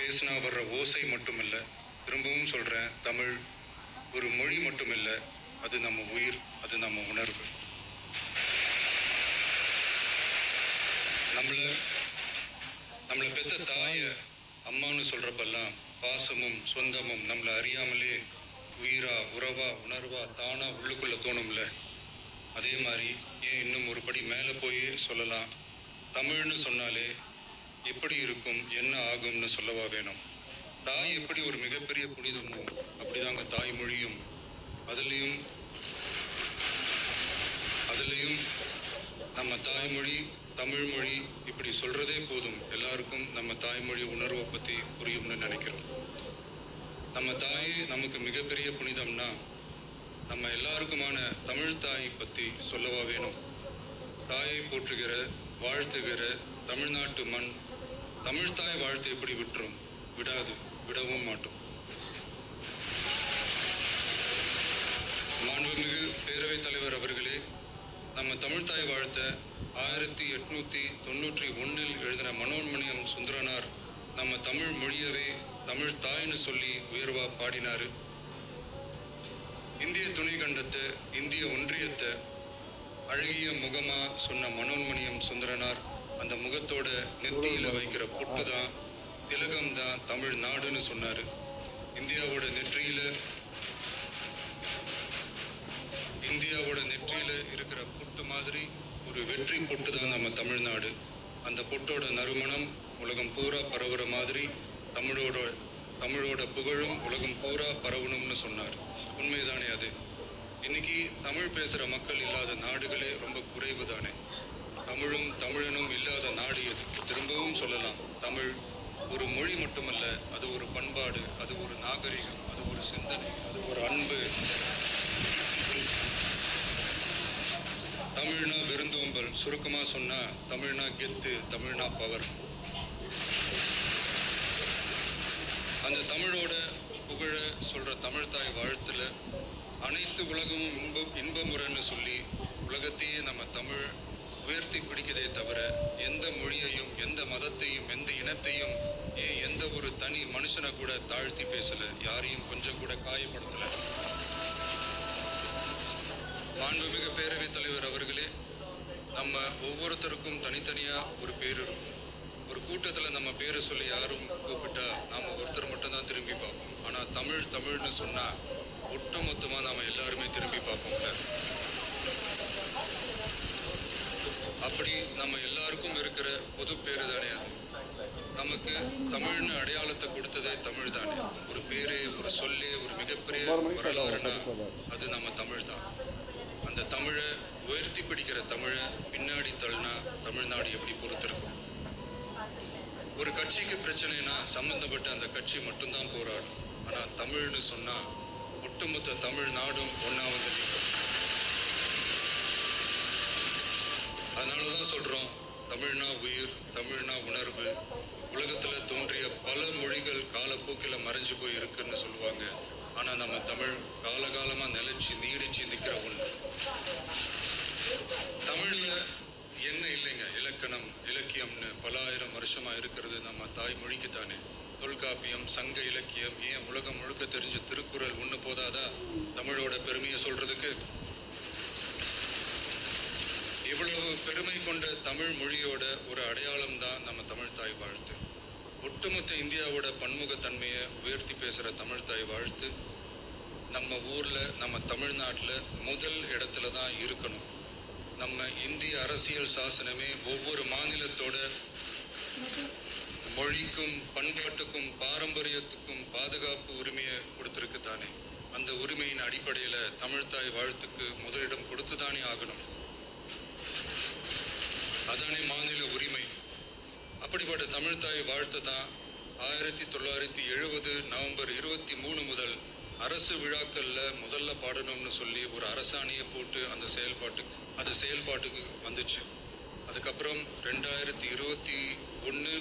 பேசினா வர்ற ஓசை மட்டுமில்ல, திரும்பவும் சொல்கிறேன், தமிழ் ஒரு மொழி மட்டுமில்லை, அது நம்ம உயிர், அது நம்ம உணர்வு. நம்மளை பெத்த தாயை அம்மான்னு சொல்கிறப்பெல்லாம் பாசமும் சொந்தமும் நம்மளை அறியாமலே உயிரா உறவா உணர்வா தானா உள்ளுக்குள்ளே தோணும்ல. அதே மாதிரி ஏன் இன்னும் ஒரு படி மேலே போய் சொல்லலாம், தமிழ்னு சொன்னாலே எப்படி இருக்கும், என்ன ஆகும்னு சொல்லவா வேணும். தாய் எப்படி ஒரு மிகப்பெரிய புனிதமோ அப்படிதாங்க தாய்மொழியும். அதுலேயும் நம்ம தாய்மொழி தமிழ் மொழி இப்படி சொல்றதே போதும், எல்லாருக்கும் நம்ம தாய்மொழி உணர்வை பற்றி புரியும்னு நினைக்கிறோம். நம்ம தாய் நமக்கு மிகப்பெரிய புனிதம்னா நம்ம எல்லாருக்குமான தமிழ் தாய் பற்றி சொல்லவா வேணும். தாயை போற்றுகிற வாழ்த்துகிற தமிழ்நாட்டு மண் தமிழ் தாய் வாழ்த்து எப்படி விட்டுரும்? விடாது, விடவும் மாட்டோம். மாண்புமிகு பேரவைத் தலைவர் அவர்களே, நம்ம தமிழ்தாய் வாழ்த்த 1891 எழுதின மனோன்மணியம் சுந்தரனார் நம்ம தமிழ் மொழியவே தமிழ் தாய்னு சொல்லி உயர்வா பாடினாரு. இந்திய துணை கண்டத்தை இந்திய ஒன்றியத்தை அழகிய முகமா சொன்ன மனோன்மணியம் சுந்தரனார் அந்த முகத்தோட நெத்தியில வைக்கிற பொட்டு தான் திலகம் தான் தமிழ் நாடுன்னு சொன்னாரு. இந்தியாவோட நெற்றியில இருக்கிற பொட்டு மாதிரி ஒரு வெற்றி பொட்டு தான் நம்ம தமிழ்நாடு. அந்த பொட்டோட நறுமணம் உலகம் பூரா பரவுற மாதிரி தமிழோட புகழும் உலகம் பூரா பரவணும்னு சொன்னார். உண்மைதானே அது? இன்னைக்கு தமிழ் பேசுற மக்கள் இல்லாத நாடுகளே ரொம்ப குறைவு தானே. தமிழும் தமிழனும் இல்லாத நாடு எது? திரும்பவும் சொல்லலாம், தமிழ் ஒரு மொழி மட்டுமல்ல, அது ஒரு பண்பாடு, அது ஒரு நாகரிகம், அது ஒரு சிந்தனை, அது ஒரு அன்பு. தமிழ்னா விருந்தோம்பல், சுருக்கமா சொன்னா தமிழ்னா கெத்து, தமிழ்னா பவர். அந்த தமிழோட புகழ சொல்ற தமிழ்தாய் வாழ்த்துல அனைத்து உலகமும் இன்பமுறைன்னு சொல்லி உலகத்தையே நம்ம தமிழ் உயர்த்தி பிடிக்கதே தவிர எந்த மொழியையும் எந்த மதத்தையும் எந்த இனத்தையும் எந்த ஒரு தனி மனுஷனை கூட தாழ்த்தி பேசல, யாரையும் கொஞ்சம் கூட காயப்படுத்தல. மாண்புமிகு பேரவைத் தலைவர் அவர்களே, நம்ம ஒவ்வொருத்தருக்கும் தனித்தனியா ஒரு பேர் இருக்கும். ஒரு கூட்டத்தில் நம்ம பேரை சொல்லி யாரும் கூப்பிட்டா நாம ஒருத்தர் மட்டும் தான் திரும்பி பார்ப்போம். ஆனா தமிழ்னு சொன்னா ஒட்டுமொத்தமா நாம எல்லாருமே திரும்பி பார்ப்போம்ல. அப்படி நம்ம எல்லாருக்கும் இருக்கிற பொது பேரு தானே அது. நமக்கு தமிழ்னு அடையாளத்தை கொடுத்ததே தமிழ் தானே. ஒரு பேரே, ஒரு சொல்லே, ஒரு மிகப்பெரிய வரலாறுனா அது நம்ம தமிழ் தான். அந்த தமிழை உயர்த்தி பிடிக்கிற தமிழை பின்னாடி தள்ளினா தமிழ்நாடு எப்படி பொறுத்திருக்கும்? ஒரு கட்சிக்கு பிரச்சனைனா சம்பந்தப்பட்ட அந்த கட்சி மட்டும்தான் போராடும். ஆனா தமிழ்னு சொன்னா ஒட்டுமொத்த தமிழ்நாடும் ஒன்னா வந்து நிற்கும். அதனாலதான் சொல்றோம், தமிழ்னா உயிர், தமிழ்னா உணர்வு. உலகத்துல தோன்றிய பல மொழிகள் காலப்போக்கில் மறைஞ்சு போய் இருக்குன்னு சொல்லுவாங்க. ஆனா நம்ம தமிழ் காலகாலமா நிலைச்சு நீடிச்சு நிற்கிற ஒண்ணு. தமிழ்ல என்ன இல்லைங்க, இலக்கணம் இலக்கியம்னு பல ஆயிரம் வருஷமா இருக்கிறது நம்ம தாய்மொழிக்கு தானே. தொல்காப்பியம், சங்க இலக்கியம், ஏன் உலகம் முழுக்க தெரிஞ்ச திருக்குறள் ஒண்ணு போதாதா தமிழோட பெருமையை சொல்றதுக்கு? இவ்வளவு பெருமை கொண்ட தமிழ் மொழியோட ஒரு அடையாளம் தான் நம்ம தமிழ் தாய் வாழ்த்து. ஒட்டுமொத்த இந்தியாவோட பன்முகத்தன்மையை உயர்த்தி பேசுற தமிழ் தாய் வாழ்த்து நம்ம ஊர்ல நம்ம தமிழ்நாட்டுல முதல் இடத்துல தான் இருக்கணும். நம்ம இந்திய அரசியல் சாசனமே ஒவ்வொரு மாநிலத்தோட மொழிக்கும் பண்பாட்டுக்கும் பாரம்பரியத்துக்கும் பாதுகாப்பு உரிமையை கொடுத்திருக்கு தானே. அந்த உரிமையின் அடிப்படையில தமிழ்தாய் வாழ்த்துக்கு முதலிடம் கொடுத்துதானே ஆகணும். அதானே மாநில உரிமை. அப்படிப்பட்ட தமிழ்தாய் வாழ்த்து தான் 1970 நவம்பர் 23 முதல் அரசு விழாக்கள்ல முதல்ல பாடணும்னு சொல்லி ஒரு அரசாணையை போட்டு அது செயல்பாட்டுக்கு வந்துச்சு. அதுக்கப்புறம் 2021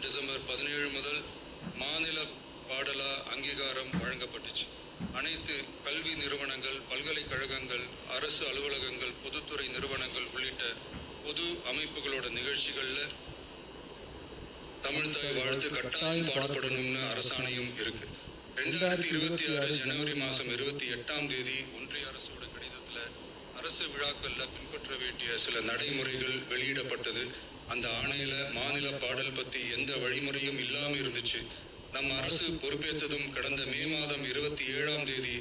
டிசம்பர் 17 முதல் மாநில பாடலா அங்கீகாரம் வழங்கப்பட்டுச்சு. அனைத்து கல்வி நிறுவனங்கள், பல்கலைக்கழகங்கள், அரசு அலுவலகங்கள், பொதுத்துறை நிறுவனங்கள் உள்ளிட்ட பொது அமைப்புகளோட நிகழ்ச்சிகள்ல தமிழ் தாய் வாழ்த்து கட்டாயம் பாடப்படணும்னு அரசாணையும் இருக்கு. 2026 ஜனவரி மாதம் 28ஆம் தேதி ஒன்றிய அரசோட கடிதத்துல அரசு விழாக்கள்ல பின்பற்ற வேண்டிய சில நடைமுறைகள் வெளியிடப்பட்டது. அந்த ஆணையில மாநில பாடல் பத்தி எந்த வழிமுறையும் இல்லாம இருந்துச்சு. நம்ம அரசு பொறுப்பேற்றதும் கடந்த மே மாதம் 27ஆம் தேதி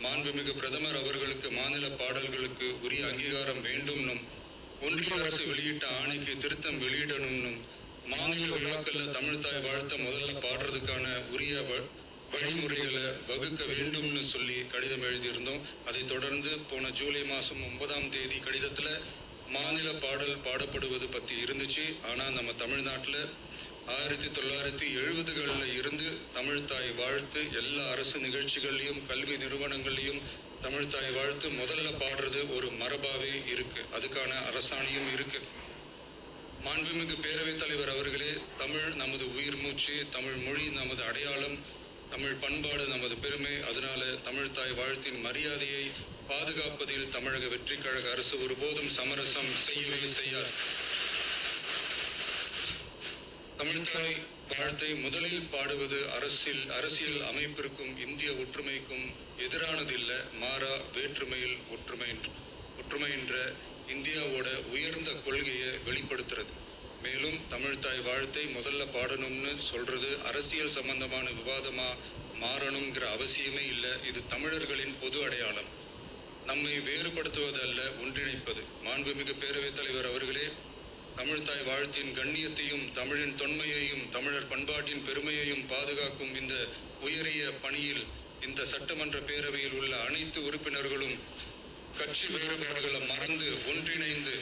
மாண்புமிகு பிரதமர் அவர்களுக்கு மாநில பாடல்களுக்கு உரிய அங்கீகாரம் வேண்டும்னும், ஒன்றிய அரசு வெளியிட்ட ஆணைக்கு திருத்தம் வெளியிடணும்னும், மாநில விழாக்கள்ல தமிழ் தாய் வாழ்த்த முதல்ல பாடுறதுக்கான உரிய வழிமுறைகளை வகுக்க வேண்டும்னு சொல்லி கடிதம் எழுதியிருந்தோம். அதை தொடர்ந்து போன ஜூலை மாதம் 9ஆம் தேதி கடிதத்துல மாநில பாடல் பாடப்படுவது பத்தி இருந்துச்சு. ஆனா நம்ம தமிழ்நாட்டுல 1970களில் இருந்து தமிழ் தாய் வாழ்த்து எல்லா அரசு நிகழ்ச்சிகள்லையும் கல்வி நிறுவனங்கள்லையும் தமிழ் தாய் வாழ்த்து முதல்ல பாடுறது ஒரு மரபாவே இருக்கு. அதுக்கான அரசாணையும் இருக்கு. மாண்புமிகு பேரவைத் தலைவர் அவர்களே, தமிழ் நமது உயிர் மூச்சு, தமிழ் மொழி நமது அடையாளம், தமிழ் பண்பாடு நமது பெருமை. அதனால தமிழ் தாய் வாழ்த்தின் மரியாதையை பாதுகாப்பதில் தமிழக வெற்றி கழக அரசு ஒருபோதும் சமரசம் செய்யவே செய்யாது. தமிழ்தாய் வாழ்த்தை முதலில் பாடுவது அரசியல் அமைப்பிற்கும் இந்திய ஒற்றுமைக்கும் எதிரானதில்லை. மாறா வேற்றுமையில் ஒற்றுமை என்ற இந்தியாவோட உயர்ந்த கொள்கையை வெளிப்படுத்துறது. மேலும் தமிழ்தாய் வாழ்த்தை முதல்ல பாடணும்னு சொல்றது அரசியல் சம்பந்தமான விவாதமா மாறணுங்கிற அவசியமே இல்லை. இது தமிழர்களின் பொது அடையாளம். நம்மை வேறுபடுத்துவதல்ல, ஒன்றிணைப்பது. மாண்புமிகு பேரவைத் தலைவர் அவர்களே, தமிழ்தாய் வாழ்த்தின் கண்ணியத்தையும் தமிழின் தொன்மையையும் தமிழர் பண்பாட்டின் பெருமையையும் பாதுகாக்கும் இந்த உயரிய பணியில் இந்த சட்டமன்ற பேரவையில் உள்ள அனைத்து உறுப்பினர்களும் கட்சி வேறுபாடுகளை மறந்து ஒன்றிணைந்து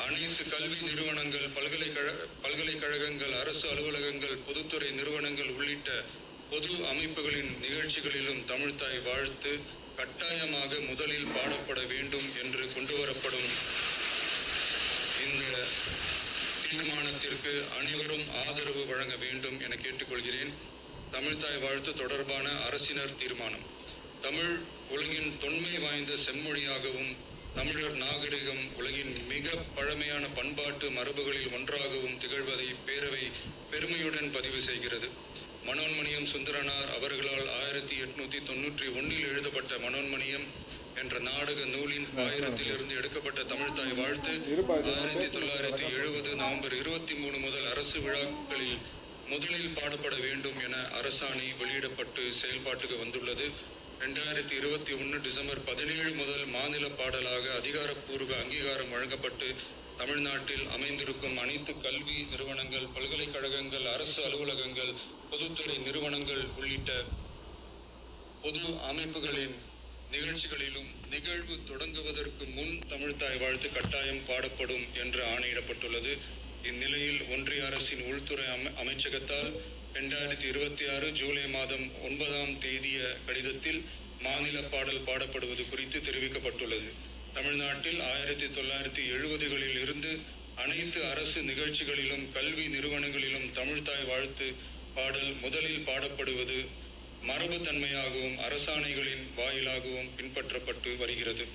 அனைத்து கல்வி நிறுவனங்கள், பல்கலைக்கழகங்கள், அரசு அலுவலகங்கள், பொதுத்துறை நிறுவனங்கள் உள்ளிட்ட பொது அமைப்புகளின் நிகழ்ச்சிகளிலும் தமிழ்தாய் வாழ்த்து கட்டாயமாக முதலில் பாடப்பட வேண்டும் என்று கொண்டுவரப்படும் இந்த தீர்மானத்திற்கு அனைவரும் ஆதரவு வழங்க வேண்டும் என கேட்டுக்கொள்கிறேன். தமிழ்தாய் வாழ்த்து தொடர்பான அரசினர் தீர்மானம். தமிழ் உலகின் தொன்மை வாய்ந்த செம்மொழியாகவும் தமிழர் நாகரிகம் உலகின் மிக பழமையான பண்பாட்டு மரபுகளில் ஒன்றாகவும் திகழ்வதை பேரவை பெருமையுடன் பதிவு செய்கிறது. மனோன்மணியம் சுந்தரனார் அவர்களால் 1891 எழுதப்பட்ட மனோன்மணியம் என்ற நாடக நூலின் ஆயிரத்திலிருந்து எடுக்கப்பட்ட தமிழ்தாய் வாழ்த்து 1970 நவம்பர் 23 முதல் அரசு விழாக்களில் முதலில் பாடப்பட வேண்டும் என அரசாணை வெளியிடப்பட்டு செயல்பாட்டுக்கு வந்துள்ளது. 2021 டிசம்பர் 17 முதல் மாநில பாடலாக அதிகாரப்பூர்வ அங்கீகாரம் வழங்கப்பட்டு தமிழ்நாட்டில் அமைந்திருக்கும் அனைத்து கல்வி நிறுவனங்கள், பல்கலைக்கழகங்கள், அரசு அலுவலகங்கள், பொதுத்துறை நிறுவனங்கள் உள்ளிட்ட பொது அமைப்புகளின் நிகழ்ச்சிகளிலும் நிகழ்வு தொடங்குவதற்கு முன் தமிழ்தாய் வாழ்த்து கட்டாயம் பாடப்படும் என்று ஆணையிடப்பட்டுள்ளது. இந்நிலையில் ஒன்றிய அரசின் உள்துறை அமைச்சகத்தால் 2026 ஜூலை மாதம் 9ஆம் தேதிய கடிதத்தில் மாநில பாடல் பாடப்படுவது குறித்து தெரிவிக்கப்பட்டுள்ளது. தமிழ்நாட்டில் 1970களில் இருந்து அனைத்து அரசு நிகழ்ச்சிகளிலும் கல்வி நிறுவனங்களிலும் தமிழ்தாய் வாழ்த்து பாடல் முதலில் பாடப்படுவது மரபுத்தன்மையாகவும் அரசாணைகளின் வாயிலாகவும் பின்பற்றப்பட்டு வருகிறது.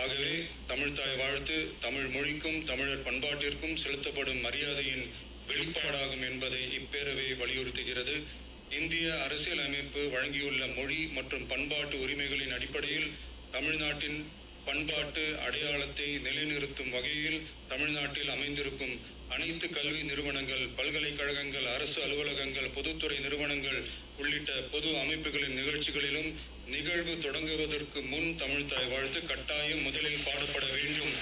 ஆகவே தமிழ்தாய் வாழ்த்து தமிழ் மொழிக்கும் தமிழர் பண்பாட்டிற்கும் செலுத்தப்படும் மரியாதையின் வெளிப்பாடாகும் என்பதை இப்பேரவை வலியுறுத்துகிறது. இந்திய அரசியல் அமைப்பு வழங்கியுள்ள மொழி மற்றும் பண்பாட்டு உரிமைகளின் அடிப்படையில் தமிழ்நாட்டின் பண்பாட்டு அடையாளத்தை நிலைநிறுத்தும் வகையில் தமிழ்நாட்டில் அமைந்திருக்கும் அனைத்து கல்வி நிறுவனங்கள், பல்கலைக்கழகங்கள், அரசு அலுவலகங்கள், பொதுத்துறை நிறுவனங்கள் உள்ளிட்ட பொது அமைப்புகளின் நிகழ்ச்சிகளிலும் நிகழ்வு தொடங்குவதற்கு முன் தமிழ்தாய் வாழ்த்து கட்டாயம் முதலில் பாடப்பட வேண்டும்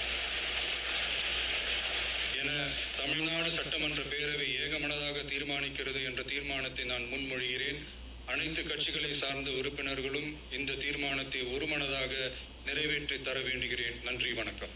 என தமிழ்நாடு சட்டமன்ற பேரவை ஏகமனதாக தீர்மானிக்கிறது என்ற தீர்மானத்தை நான் முன்மொழிகிறேன். அனைத்து கட்சிகளை சார்ந்த உறுப்பினர்களும் இந்த தீர்மானத்தை ஒருமனதாக நிறைவேற்றி தர வேண்டுகிறேன். நன்றி, வணக்கம்.